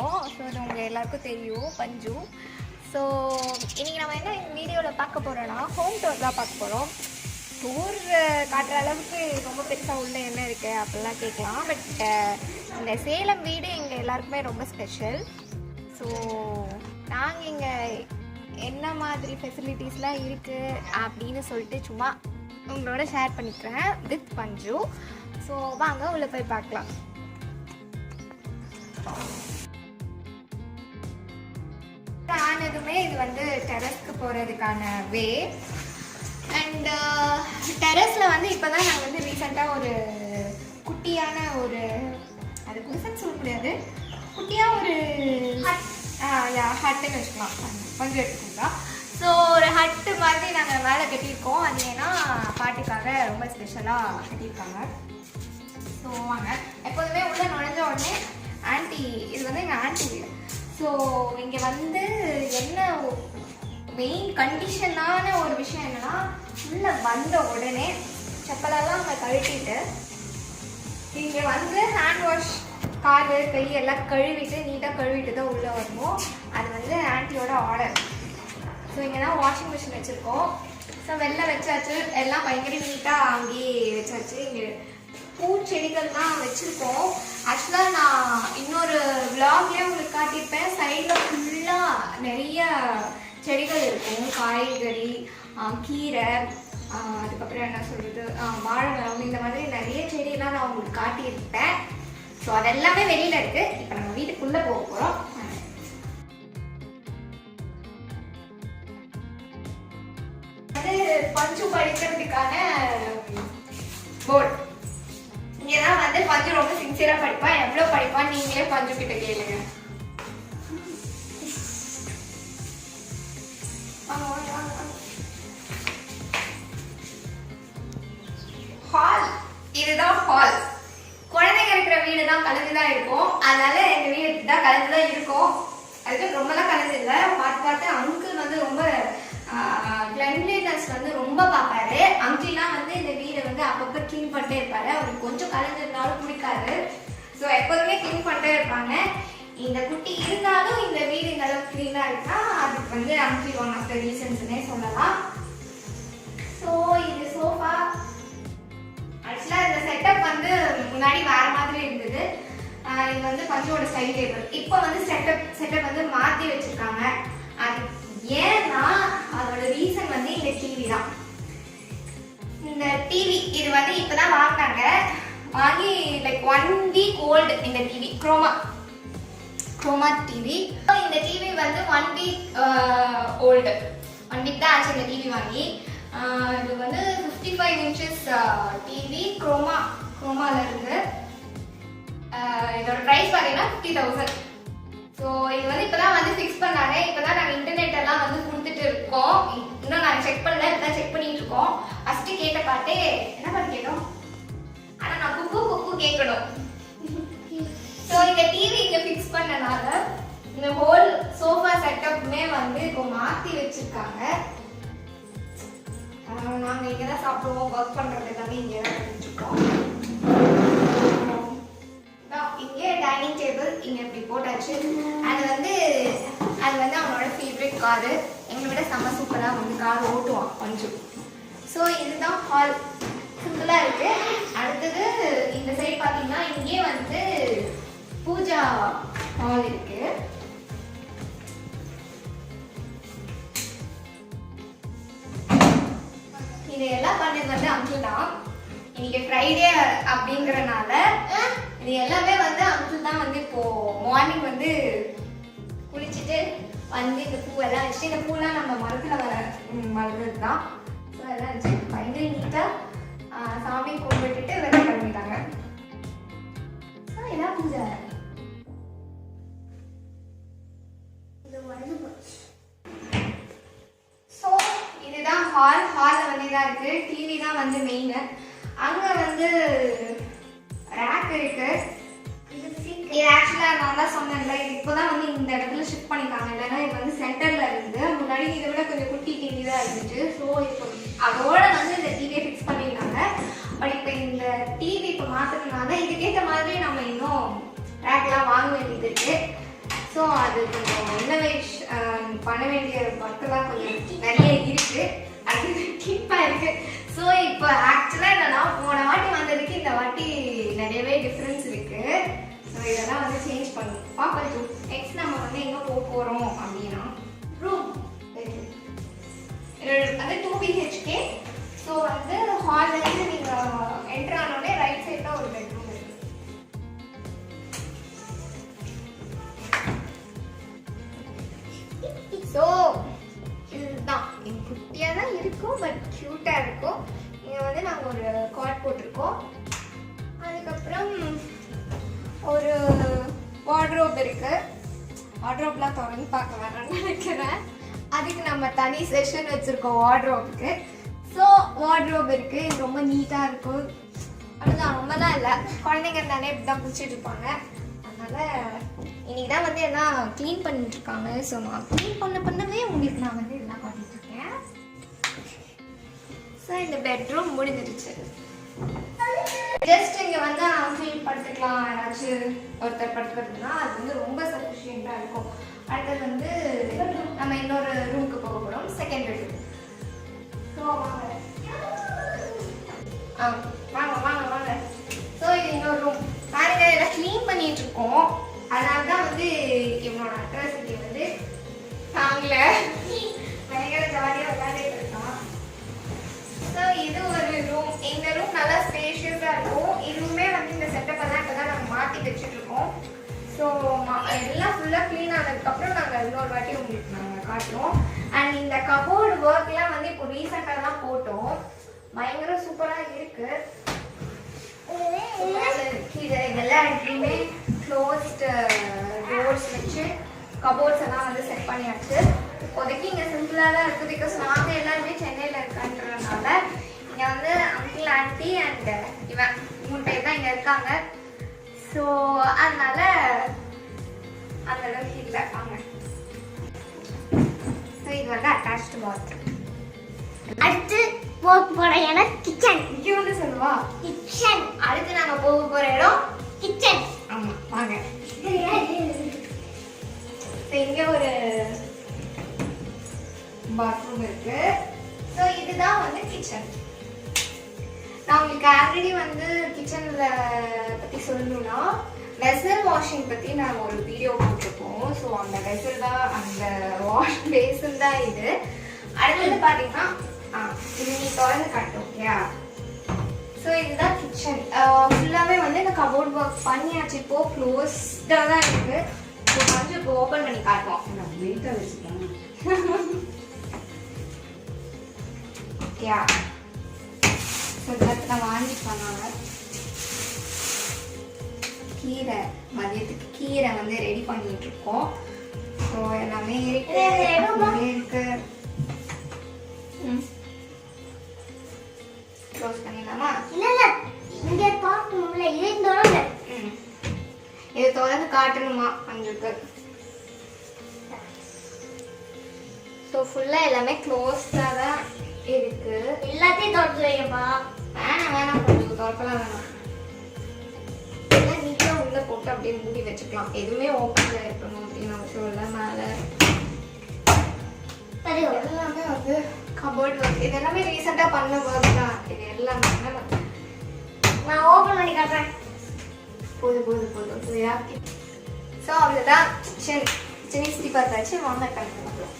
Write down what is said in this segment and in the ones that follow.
இருக்கோம். ஸோ அது உங்கள் எல்லாருக்கும் தெரியும், பஞ்சு. ஸோ இன்றைக்கி நம்ம என்ன வீடியோவில் பார்க்க போகிறோன்னா ஹோம் டூர் தான் பார்க்க போகிறோம். டூர் காட்டுற அளவுக்கு ரொம்ப பெருசாக உள்ள என்ன இருக்குது அப்படிலாம் கேட்கலாம். பட் இந்த சேலம் வீடு எங்கள் எல்லாருக்குமே ரொம்ப ஸ்பெஷல். ஸோ நாங்கள் இங்கே என்ன மாதிரி ஃபெசிலிட்டிஸ்லாம் இருக்குது அப்படின்னு சொல்லிட்டு சும்மா உங்களோட ஷேர் பண்ணிக்கிறேன் வித் பஞ்சு. ஸோ வாங்க உள்ளே போய் பார்க்கலாம். ஆனதுமே இது வந்து டெரஸ்க்கு போகிறதுக்கான வே. அண்ட் டெரஸில் வந்து இப்போ தான் நாங்கள் வந்து ரீசெண்டாக ஒரு குட்டியான ஒரு அது குடிசைன்னு சொல்ல முடியாது, குட்டியாக ஒரு ஹட்டுன்னு வச்சுக்கலாம், கொஞ்சம் எடுத்துக்கலாம். ஸோ ஒரு ஹட்டு மாதிரி நாங்கள் மேலே கட்டியிருக்கோம். அது ஏன்னா பாட்டிக்காக ரொம்ப ஸ்பெஷலாக கட்டியிருக்காங்க. ஸோ வாங்க, எப்போதுமே உள்ளே நுழைஞ்ச உடனே ஆன்ட்டி, இது வந்து எங்கள் ஆன்ட்டி வீடு. ஸோ இங்கே வந்து என்ன மெயின் கண்டிஷனான ஒரு விஷயம் என்னன்னா, உள்ளே வந்த உடனே செப்பலெல்லாம் அங்கே கழட்டிட்டு இங்கே வந்து ஹேண்ட் வாஷ், கால் கை எல்லாம் கழுவிட்டு நீட்டாக கழுவிட்டு தான் உள்ளே வரணும். அது வந்து ஆன்ட்டியோட ஆர்டர். ஸோ இங்கே தான் வாஷிங் மிஷின் வச்சுருக்கோம். ஸோ வெளில வச்சாச்சு, எல்லாம் பயங்கர நீட்டாக அங்கேயே வச்சாச்சு. இங்கே பூச்செடிகள் தான் வச்சுருக்கோம். ஆக்சுவலாக நான் இன்னொரு விளாக்லேயே உங்களுக்கு காட்டியிருப்பேன். சைடில் ஃபுல்லாக நிறைய செடிகள் இருக்கும், காய்கறி, கீரை, அதுக்கப்புறம் என்ன சொல்கிறது, வாழை மரம், இந்த மாதிரி நிறைய செடியெல்லாம் நான் உங்களுக்கு காட்டியிருப்பேன். ஸோ அதெல்லாமே வெளியில் இருக்குது. இப்போ நம்ம வீட்டுக்குள்ளே போக போகிறோம். அது பஞ்சு படிக்கிறதுக்கான போர்டு. இங்கே தான் வந்து பஞ்சு ரொம்ப சின்சியராக படிப்பான். எவ்வளோ படிப்பான்னு நீங்களே பஞ்சு கிட்ட கேளுங்க. ஹால், இதுதான் ஹால். குழந்தைங்க இருக்கிற வீடு தான் கலந்துதான் இருக்கும், அதனால எங்க வீடு தான் கலந்துதான் இருக்கும். அதுக்கு ரொம்பலாம் கலந்து இல்லை, பார்த்து அங்கிள் வந்து ரொம்ப கிளென்லினஸ் வந்து ரொம்ப பார்ப்பாரு. அங்கிள்லாம் வந்து இந்த வீடை வந்து அப்பப்போ க்ளீன் பண்ணிட்டே இருப்பாரு. அவருக்கு கொஞ்சம் கலந்துருந்தாலும் பிடிக்காது. ஸோ எப்போதுமே க்ளீன் பண்ணிட்டே இருப்பாங்க. இந்த குட்டி இருந்தாலும் இந்த வீடு இந்த அளவுக்கு க்ளீனாக இருக்கா, அதுக்கு வந்து அங்கிள் ஒன் ஆஃப் த ரீசன்ஸ்னே சொல்லலாம். ஸோ இது சோஃபா. ஆக்சுவலாக இந்த செட்டப் வந்து முன்னாடி வேற மாதிரி இருந்தது. இது வந்து பஞ்சோட ஸ்டைல் டேபிள். இப்போ வந்து செட்டப் வந்து மாற்றி வச்சிருக்காங்க. அது ஏன்னா அதோட ரீசன் வந்து இந்த டிவி தான். இந்த டிவி இது வந்து இப்போதான் வாங்கினாங்க. வாங்கி லைக் 1 வீக் ஓல்டு இந்த டிவி. Croma TV. இந்த டிவி வந்து 1 வீக் ஓல்டு. 1 வீக் தான் ஆச்சு இந்த டிவி வாங்கி. இது வந்து 55 இன்ச்சஸ் டிவி குரோமால இருந்து. இதோட ப்ரைஸ் பார்த்தீங்கன்னா 50,000. ஸோ இது வந்து இப்போதான் வந்து ஃபிக்ஸ் பண்ணாங்க. இப்போதான் நாங்கள் இன்டர்நெட் எல்லாம் வந்து கொடுத்துட்டு இருக்கோம். இன்னும் நாங்கள் செக் பண்ணல, இப்போதான் செக் பண்ணிட்டு இருக்கோம். ஃபர்ஸ்ட் கேட்ட பாட்டே என்ன பாட்டு கேட்டோம், ஆனால் நான் குக்கு கேட்கணும். ஸோ இந்த டிவி இங்கே ஃபிக்ஸ் பண்ணனால இந்த ஹோல் சோஃபா செட்டப்புமே வந்து இப்போ மாற்றி வச்சிருக்காங்க. நாங்கள் இங்கே தான் சாப்பிடுவோம், ஒர்க் பண்ணுறது எல்லாமே இங்கே தான் பண்ணிட்டுருக்கோம். இங்கே டைனிங் டேபிள் இங்கே இப்படி போட்டாச்சு. அது வந்து அவனோட ஃபேவரட் காரு. எங்களை விட செம்ம சூப்பராக வந்து கார் ஓட்டுவான் கொஞ்சம். ஸோ இதுதான் ஹால், சிம்பிளாக இருக்குது. அடுத்தது இந்த சைட் பார்த்தீங்கன்னா இங்கே வந்து பூஜா ஹால் இருக்குது. இதெல்லாம் பண்ணது வந்து அங்கிள் தான். இன்னைக்கு ஃப்ரைடே அப்படிங்கிறனால இது எல்லாமே வந்து அங்கிள் தான் வந்து இப்போ மார்னிங் வந்து குளிச்சுட்டு வந்து இந்த பூவெல்லாம் வச்சு, இந்த பூலாம் நம்ம மரத்தில் வளர்றது தான். ஸோ அதெல்லாம் வச்சு பயங்கர நீட்டாக சாமி கும்பிட்டுட்டு வெள்ளை பண்ணிட்டாங்க. ஸோ இதான் பூஜை. ஸோ இதுதான் ஹாலில் வந்து இதாக இருக்குது. டிவி தான் வந்து மெயின். அங்கே வந்து ரேக் இருக்கு. இது ஆக்சுவலாக நான் தான் சொன்னேன்ல, இது இப்போ தான் வந்து இந்த இடத்துல ஷிஃப்ட் பண்ணிட்டாங்க. இல்லைன்னா இது வந்து சென்டரில் இருந்து முன்னாடி இதை விட கொஞ்சம் குட்டி டிவி தான் இருந்துச்சு. ஸோ இப்போ அதோட வந்து இந்த டிவியை ஃபிக்ஸ் பண்ணியிருந்தாங்க. பட் இப்போ இந்த டிவி இப்போ மாற்றுறதுனால இதுக்கேற்ற மாதிரி நம்ம இன்னும் ரேக்லாம் வாங்க வேண்டியது இருக்குது. ஸோ அது கொஞ்சம் இன்னோவேஷன் பண்ண வேண்டிய ஒர்க்கெல்லாம் கொஞ்சம் நிறைய இருக்குது, அது கீப்பாக இருக்குது. ஸோ இப்போ ஆக்சுவலாக என்னன்னா போன வாட்டி வந்ததுக்கு இந்த வாட்டி நிறையவே டிஃப்ரென்ஸ் இருக்குது. ஸோ இதெல்லாம் வந்து சேஞ்ச் பண்ணணும். பார்க்கலாம். நெக்ஸ்ட் நம்ம வந்து எங்கே போக போகிறோம் அப்படின்னா ரூம் அது 2 BHK. ஸோ வந்து ஹால்லேருந்து நீங்கள் என்ட்ரு ஆனோடனே ரைட் சைடில் ஒரு பெட்ரூம் இருக்குது. ஸோ இதுதான் குட்டியாக தான் இருக்கும், பட் க்யூட்டாக இருக்கும். இங்கே வந்து நாங்கள் ஒரு காட் போட்டிருக்கோம். அதுக்கப்புறம் ஒரு வார்ட்ரோப் இருக்குது. வார்ட்ரோப்லாம் திறந்து பார்க்க வேணாம்னு நினைக்கிறேன். அதுக்கு நம்ம தனி செஷன் வச்சுருக்கோம் வார்ட்ரோப்புக்கு. ஸோ வார்ட்ரோப் இருக்குது. இது ரொம்ப நீட்டாக இருக்கும். அதுதான் ரொம்பலாம் இல்லை, குழந்தைங்க இருந்தாலே இப்படி தான் பிடிச்சிட்டு இருப்பாங்க. அதனால் இன்னைக்கு தான் வந்து எல்லாம் க்ளீன் பண்ணிட்டு இருக்காங்க. ஸோ நான் க்ளீன் பண்ணவே உங்களுக்கு நான் வந்து எல்லாம் பண்ணிட்டு இருக்கேன். ஸோ இந்த பெட்ரூம் முடிஞ்சிருச்சு. ஜஸ்ட் இங்கே வந்து ஃபீல் படுத்துக்கலாம், யாராச்சும் ஒருத்தர் படுத்துக்கிறதுனா அது வந்து ரொம்ப சஃபிஷியண்ட்டாக இருக்கும். அடுத்தது வந்து நம்ம இன்னொரு ரூமுக்கு போக போகிறோம், செகண்ட் பெட்ரூம். ஸோ வாங்க வாங்க வாங்க. ஸோ இது இன்னொரு ரூம். பாருங்க, எல்லாம் க்ளீன் பண்ணிட்டு இருக்கோம். அதனால தான் வந்து இவனோட அட்ராசிட்டி வந்து தாங்கல, பயங்கர ஜாலியாக விளையாடிட்டு இருக்கான். ஸோ இது ஒரு ரூம். இந்த ரூம் நல்லா ஸ்பேஷியஸாக இருக்கும். இதுவுமே வந்து இந்த செட்டப் எல்லாம் இப்போ தான் நாங்கள் மாற்றி வச்சுட்டு இருக்கோம். ஸோ எல்லாம் ஃபுல்லாக க்ளீன் ஆனதுக்கப்புறம் நாங்கள் இன்னொரு வாட்டி உங்களுக்கு நாங்கள் காட்டுவோம். அண்ட் இந்த கபோர்டு ஒர்க்லாம் வந்து இப்போ ரீசெண்டாக தான் போட்டோம். பயங்கர சூப்பராக இருக்கு. இதெல்லாம் எப்படியுமே க்ளோஸ்டு டோர்ஸ் வச்சு கபோர்ட்ஸ் எல்லாம் வந்து செட் பண்ணியாச்சு. இப்போதைக்கு இங்கே சிம்பிளாக தான் இருக்குது. பிகாஸ் நாங்கள் எல்லாருமே சென்னையில் இருக்கன்றதுனால இங்கே வந்து அங்கிள் ஆண்டி அண்ட் இவன் 3 பேர் தான் இங்கே இருக்காங்க. ஸோ அதனால அந்த அளவுக்கு இல்லை. வாங்க. ஸோ இது வந்து அட்டாச்டு பாத்ரூம். அடுத்து போக போகிற இடம் கிச்சன். இங்கே வந்து சொல்லுவா கிச்சன். அடுத்து நாங்கள் போக போகிற இடம் கிச்சன். ஆமாம் வாங்க. இங்கே ஒரு பாத்ரூம் இருக்கு. ஸோ இதுதான் வந்து கிச்சன். நான் உங்களுக்கு ஆல்ரெடி வந்து கிச்சனில் பற்றி சொல்லணும்னா வெசல் வாஷிங் பற்றி நாங்கள் ஒரு வீடியோ போட்டிருக்கோம். ஸோ அந்த வெசல் தான், அந்த வாஷ் பேசன் தான் இது. அடுத்தது பார்த்தீங்கன்னா இது நீ திறந்து காட்டும். ஓகேயா? ஸோ இதுதான் கிச்சன். ஃபுல்லாகவே வந்து இந்த கபோர்ட் ஒர்க் பண்ணியாச்சு. இப்போது க்ளோஸ்டாக தான் இருக்குது. ஸோ கொஞ்சம் இப்போ ஓப்பன் பண்ணி காட்டுவோம். வெயிட்டாக வச்சுக்கலாம். ஓகேயா? ஸோ இதெல்லாம் வாங்கிட்டு வந்தாங்க. கீரை, மதியத்துக்கு கீரை வந்து ரெடி பண்ணிட்டு இருக்கோம். ஸோ எல்லாமே இருக்கு. க்ளோஸ் பண்ணிடலாமா? இல்லை இங்கே பார்க்கணும்ல, இது தொடங்க. இதை தொடர்ந்து காட்டணுமா உங்களுக்கு? ஸோ ஃபுல்லாக எல்லாமே க்ளோஸ்டாக தான் இருக்கு. எல்லாத்தையும் தொடச்சு வைக்கப்பா. வேணாம் கொஞ்சம் திறக்கலாம் வேணாம். எல்லாம் நீட்டாக உள்ளே போட்டு அப்படியே மூடி வச்சுக்கலாம். எதுவுமே ஓப்பனில் இருக்கணும் அப்படின்னு அவசியம் இல்லை. மேலே எல்லாமே வந்து கபோர்ட் ஒர்க். இது எல்லாமே ரீசெண்டாக பண்ண ஒர்க் தான். இது எல்லாமே நான் ஓப்பன் பண்ணி காட்டுறேன். போதும். ஸோ அவ்வளோதான். சரி சுற்றி பார்த்தாச்சு. வாங்க கண்டிப்பாக.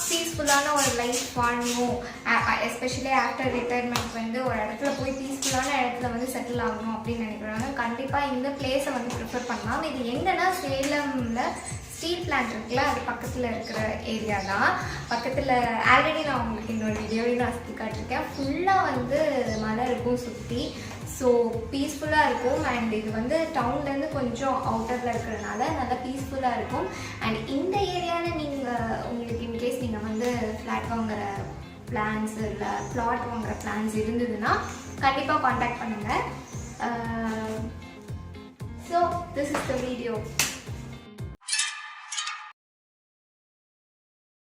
பீஸ்ஃபுல்லான ஒரு லைஃப் வாழணும், எஸ்பெஷலி ஆஃப்டர் ரிட்டையர்மெண்ட் வந்து ஒரு இடத்துல போய் பீஸ்ஃபுல்லான இடத்துல வந்து செட்டில் ஆகணும் அப்படின்னு நினைக்கிறாங்க. கண்டிப்பாக இந்த பிளேஸை வந்து ப்ரிஃபர் பண்ணலாம். இது எங்கன்னா சேலமில் ஸ்டீல் பிளான்ட் இருக்குல்ல, அது பக்கத்தில் இருக்கிற ஏரியா தான். பக்கத்தில் ஆல்ரெடி நான் உங்களுக்கு இன்னொரு வீடியோவையும் நான் சுற்றி காட்டியிருக்கேன். ஃபுல்லாக வந்து மலை இருக்கும் சுற்றி. ஸோ பீஸ்ஃபுல்லாக இருக்கும். அண்ட் இது வந்து டவுன்லேருந்து கொஞ்சம் அவுட்டரில் இருக்கிறதுனால நல்லா பீஸ்ஃபுல்லாக இருக்கும். அண்ட் இந்த ஏரியாவில் நீங்கள் உங்களுக்கு இன்கேஸ் நீங்கள் வந்து ஃப்ளாட் வாங்குகிற பிளான்ஸ் இல்லை ப்ளாட் வாங்குகிற பிளான்ஸ் இருந்ததுன்னா கண்டிப்பாக காண்டாக்ட் பண்ணுங்கள். So this is the video.